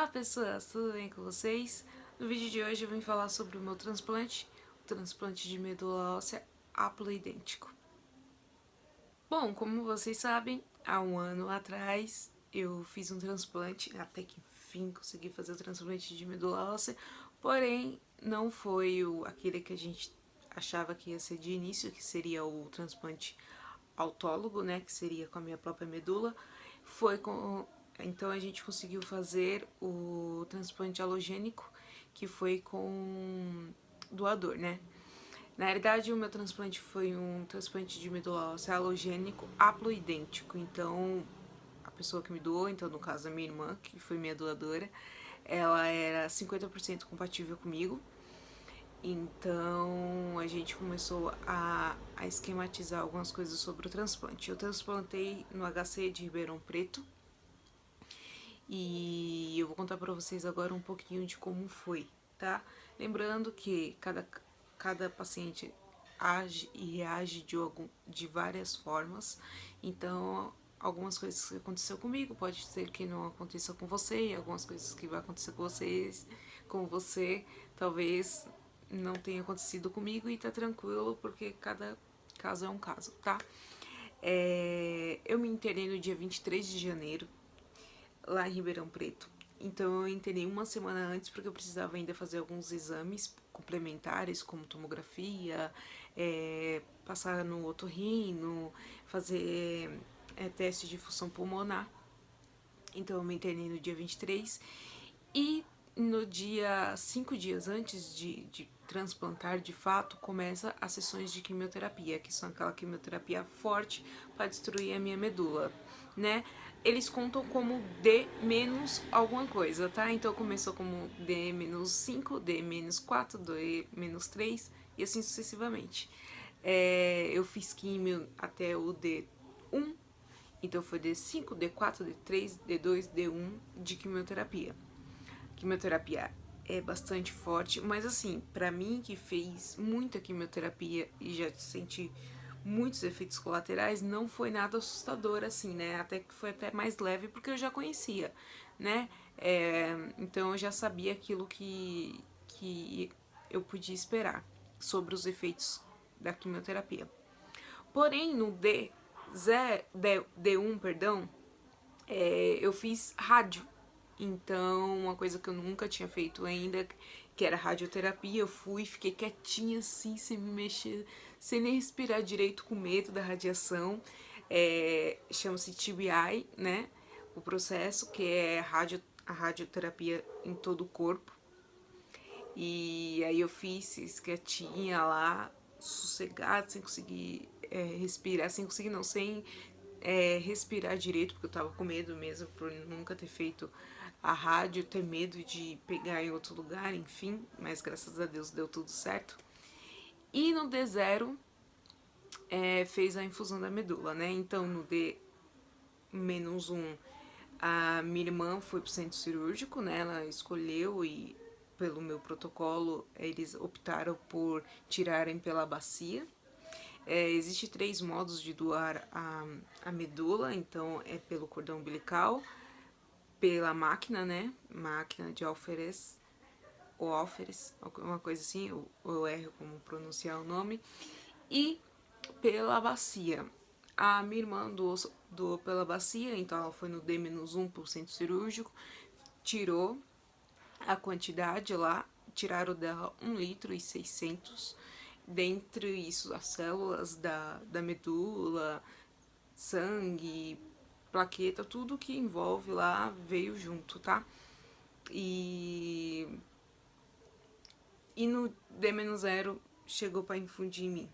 Olá pessoas, tudo bem com vocês? No vídeo de hoje eu vim falar sobre o meu transplante, o transplante de medula óssea haploidêntico. Bom, como vocês sabem, há um ano atrás eu fiz um transplante, até que enfim consegui fazer o transplante de medula óssea, porém não foi aquele que a gente achava que ia ser de início, que seria o transplante autólogo, né, que seria com a minha própria medula. Então a gente conseguiu fazer o transplante halogênico, que foi com doador, né? Na realidade, o meu transplante foi um transplante de medula óssea halogênico haploidêntico. Então, a pessoa que me doou, então no caso a minha irmã, que foi minha doadora, ela era 50% compatível comigo. Então a gente começou a esquematizar algumas coisas sobre o transplante. Eu transplantei no HC de Ribeirão Preto e eu vou contar para vocês agora um pouquinho de como foi, tá? Lembrando que cada paciente age e reage de várias formas, então algumas coisas que aconteceu comigo pode ser que não aconteça com você, e algumas coisas que vai acontecer com você, talvez não tenha acontecido comigo e tá tranquilo, porque cada caso é um caso, tá? Eu me internei no dia 23 de janeiro, lá em Ribeirão Preto. Então eu internei uma semana antes porque eu precisava ainda fazer alguns exames complementares, como tomografia, passar no otorrino, fazer teste de função pulmonar. Então eu me internei no dia 23 e no dia 5 dias antes de transplantar de fato, começa as sessões de quimioterapia, que são aquela quimioterapia forte para destruir a minha medula, né? Eles contam como D menos alguma coisa, tá? Então começou como D menos 5, D menos 4, D menos 3 e assim sucessivamente. Eu fiz químio até o D1, então foi D5, D4, D3, D2, D1 de quimioterapia. Quimioterapia é bastante forte, mas assim, pra mim que fez muita quimioterapia e já senti muitos efeitos colaterais, não foi nada assustador assim, né? Até que foi até mais leve porque eu já conhecia, né? Então eu já sabia aquilo que eu podia esperar sobre os efeitos da quimioterapia. Porém, no D1, perdão, eu fiz rádio. Então, uma coisa que eu nunca tinha feito ainda, que era radioterapia, eu fui, fiquei quietinha assim, sem me mexer, sem nem respirar direito, com medo da radiação. Chama-se TBI, né? O processo, que é a radioterapia em todo o corpo. E aí eu fiz quietinha lá, sossegada, sem conseguir respirar, sem conseguir não, sem respirar direito, porque eu tava com medo mesmo por nunca ter feito a rádio, ter medo de pegar em outro lugar, enfim, mas graças a Deus deu tudo certo. E no D0 fez a infusão da medula, né? Então no D-1 a minha irmã foi pro centro cirúrgico, né? Ela escolheu e pelo meu protocolo eles optaram por tirarem pela bacia. Existe 3 modos de doar a medula, então é pelo cordão umbilical, pela máquina, né? Máquina de alferes, ou alferes, alguma coisa assim, eu erro como pronunciar o nome, e pela bacia. A minha irmã doou pela bacia, então ela foi no D-1 pro centro cirúrgico, tirou a quantidade lá, tiraram dela 1,6 litro, dentre isso as células da medula, sangue, plaqueta, tudo que envolve lá veio junto, tá? E no D-0 chegou para infundir em mim.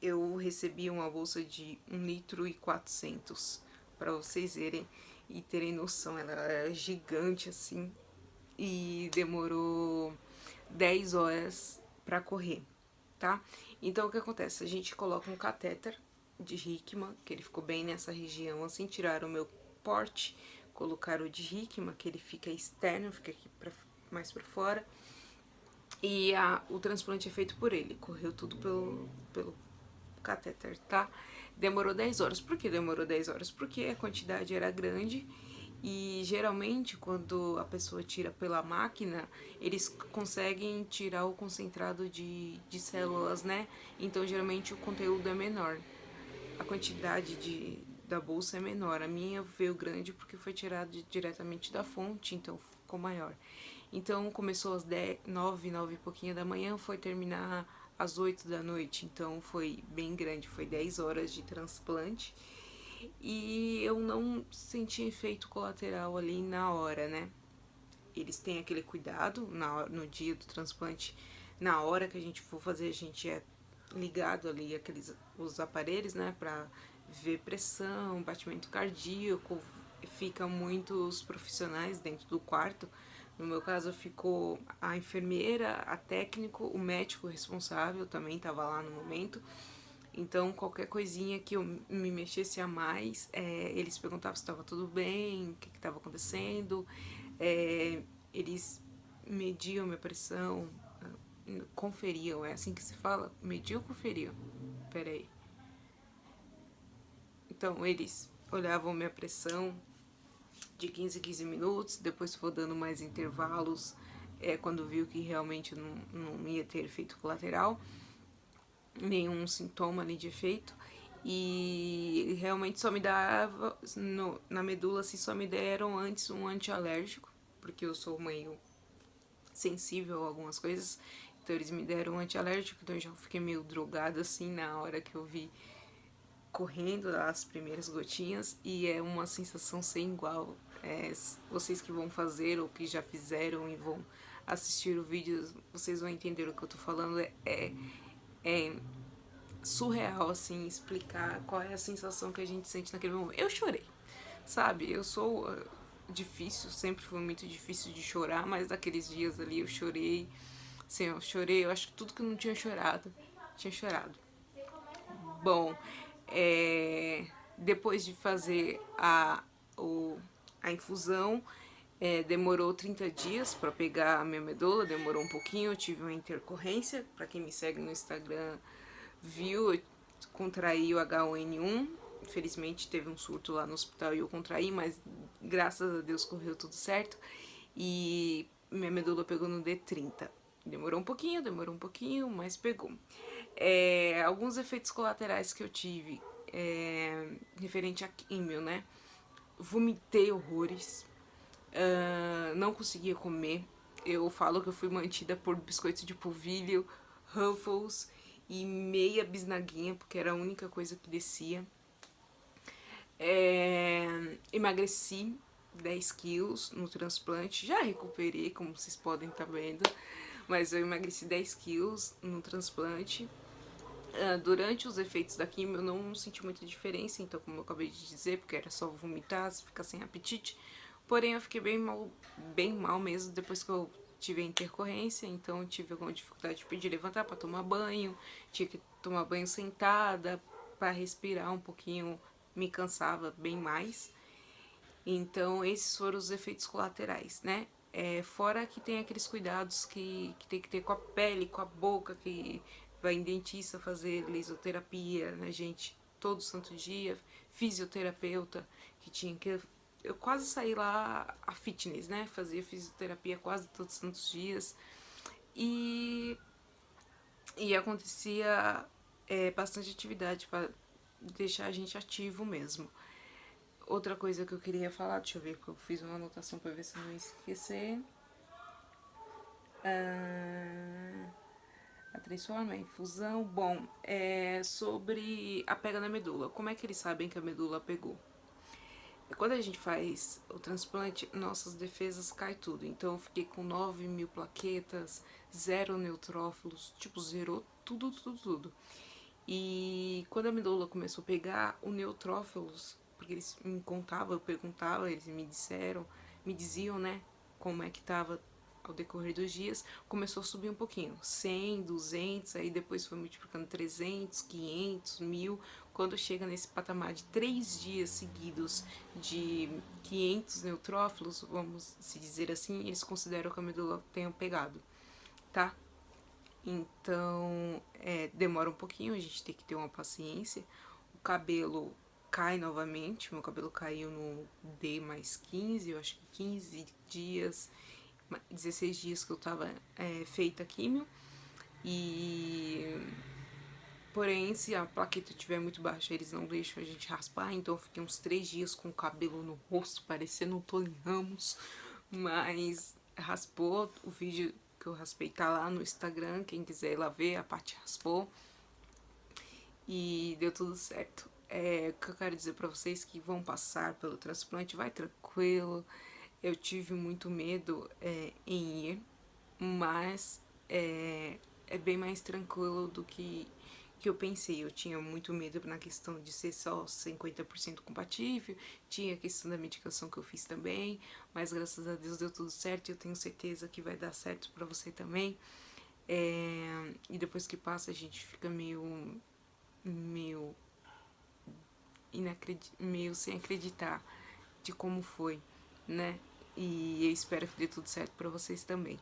Eu recebi uma bolsa de 1,4 litro, para vocês verem e terem noção, ela era gigante assim e demorou 10 horas para correr, tá? Então o que acontece? A gente coloca um catéter de Hickman, que ele ficou bem nessa região, assim, tiraram o meu porte, colocaram o de Hickman, que ele fica externo, fica aqui mais pra fora, e o transplante é feito por ele, correu tudo pelo catéter, tá? Demorou 10 horas. Por que demorou 10 horas? Porque a quantidade era grande E geralmente quando a pessoa tira pela máquina, eles conseguem tirar o concentrado de células, né? Então geralmente o conteúdo é menor. A quantidade da bolsa é menor. A minha veio grande porque foi tirada diretamente da fonte, então ficou maior. Então começou às 10, 9, 9 e pouquinho da manhã, foi terminar às 8 da noite. Então foi bem grande, foi 10 horas de transplante. E eu não senti efeito colateral ali na hora, né? Eles têm aquele cuidado no dia do transplante, na hora que a gente for fazer, a gente é ligado ali os aparelhos, né, para ver pressão, batimento cardíaco, fica muitos profissionais dentro do quarto. No meu caso ficou a enfermeira, a técnico, o médico responsável também estava lá no momento. Então, qualquer coisinha que eu me mexesse a mais, eles perguntavam se estava tudo bem, o que estava acontecendo. Eles mediam minha pressão, conferiam, é assim que se fala? Mediu ou conferiam? Peraí. Então, eles olhavam minha pressão de 15 em 15 minutos, depois for dando mais intervalos, quando viu que realmente não ia ter efeito colateral, nenhum sintoma ali de efeito. E realmente só me dava, na medula, assim, só me deram antes um antialérgico, porque eu sou meio sensível a algumas coisas. Então eles me deram um antialérgico, então eu já fiquei meio drogada assim na hora que eu vi correndo as primeiras gotinhas, e é uma sensação sem igual. Vocês que vão fazer ou que já fizeram e vão assistir o vídeo, vocês vão entender o que eu tô falando. É surreal, assim, explicar qual é a sensação que a gente sente naquele momento. Eu chorei, sabe? Eu sou difícil, sempre foi muito difícil de chorar, mas daqueles dias ali eu chorei. Sim, eu chorei, eu acho que tudo que eu não tinha chorado, tinha chorado. Bom, depois de fazer a infusão, demorou 30 dias para pegar a minha medula, demorou um pouquinho, eu tive uma intercorrência. Para quem me segue no Instagram viu, eu contraí o H1N1. Infelizmente teve um surto lá no hospital e eu contraí, mas graças a Deus correu tudo certo. E minha medula pegou no D30. Demorou um pouquinho, mas pegou. Alguns efeitos colaterais que eu tive referente a químio, né? Vomitei horrores, não conseguia comer. Eu falo que eu fui mantida por biscoitos de polvilho, Ruffles e meia bisnaguinha, porque era a única coisa que descia. Emagreci 10 quilos no transplante, já recuperei, como vocês podem estar vendo, mas eu emagreci 10 quilos no transplante. Durante os efeitos da quimio eu não senti muita diferença, então, como eu acabei de dizer, porque era só vomitar, ficar sem apetite. Porém, eu fiquei bem mal mesmo depois que eu tive a intercorrência, então eu tive alguma dificuldade de levantar para tomar banho, tinha que tomar banho sentada para respirar um pouquinho, me cansava bem mais. Então, esses foram os efeitos colaterais, né? Fora que tem aqueles cuidados que tem que ter com a pele, com a boca, que vai em dentista fazer lisoterapia, né, gente? Todo santo dia. Fisioterapeuta, que tinha que. Eu quase saí lá a fitness, né? Fazia fisioterapia quase todos os santos dias. E, e acontecia bastante atividade para deixar a gente ativo mesmo. Outra coisa que eu queria falar, deixa eu ver, porque eu fiz uma anotação para ver se eu não esquecer. A transforma, a infusão. Bom, sobre a pega na medula. Como é que eles sabem que a medula pegou? Quando a gente faz o transplante, nossas defesas caem tudo. Então eu fiquei com 9.000 plaquetas, 0 neutrófilos, tipo, zerou tudo. E quando a medula começou a pegar, o neutrófilos, porque eles me contavam, eu perguntava, eles me diziam, né, como é que tava ao decorrer dos dias, começou a subir um pouquinho, 100, 200, aí depois foi multiplicando 300, 500, 1000, quando chega nesse patamar de 3 dias seguidos de 500 neutrófilos, vamos se dizer assim, eles consideram que a medula tenha pegado, tá? Então, demora um pouquinho, a gente tem que ter uma paciência. O cabelo cai novamente, meu cabelo caiu no D mais 15, eu acho que 15 dias, 16 dias que eu tava feita a químio, e porém, se a plaqueta estiver muito baixa, eles não deixam a gente raspar, então eu fiquei uns 3 dias com o cabelo no rosto, parecendo um Tony Ramos, mas raspou. O vídeo que eu raspei tá lá no Instagram, quem quiser ir lá ver, a parte raspou e deu tudo certo. O que eu quero dizer pra vocês que vão passar pelo transplante, vai tranquilo. Eu tive muito medo em ir, mas é bem mais tranquilo do que eu pensei. Eu tinha muito medo na questão de ser só 50% compatível, tinha a questão da medicação que eu fiz também, mas graças a Deus deu tudo certo e eu tenho certeza que vai dar certo pra você também. E depois que passa a gente fica meio, meio sem acreditar de como foi, né? E eu espero que dê tudo certo pra vocês também.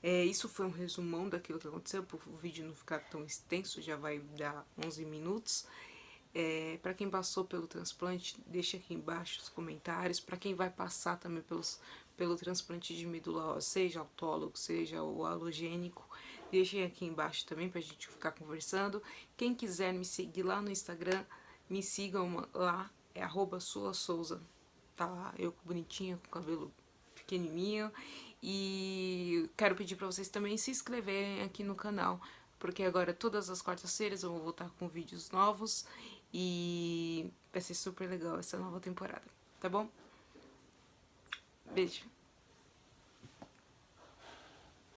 Isso foi um resumão daquilo que aconteceu, para o vídeo não ficar tão extenso, já vai dar 11 minutos. Para quem passou pelo transplante, deixa aqui embaixo os comentários. Para quem vai passar também pelo transplante de medula óssea, seja autólogo, seja o halogênico, deixem aqui embaixo também pra gente ficar conversando. Quem quiser me seguir lá no Instagram, me sigam lá, é @sulasouza. Tá lá, eu bonitinha, com cabelo pequenininho. E quero pedir para vocês também se inscreverem aqui no canal, porque agora todas as quartas-feiras eu vou voltar com vídeos novos e vai ser super legal essa nova temporada, tá bom? Beijo!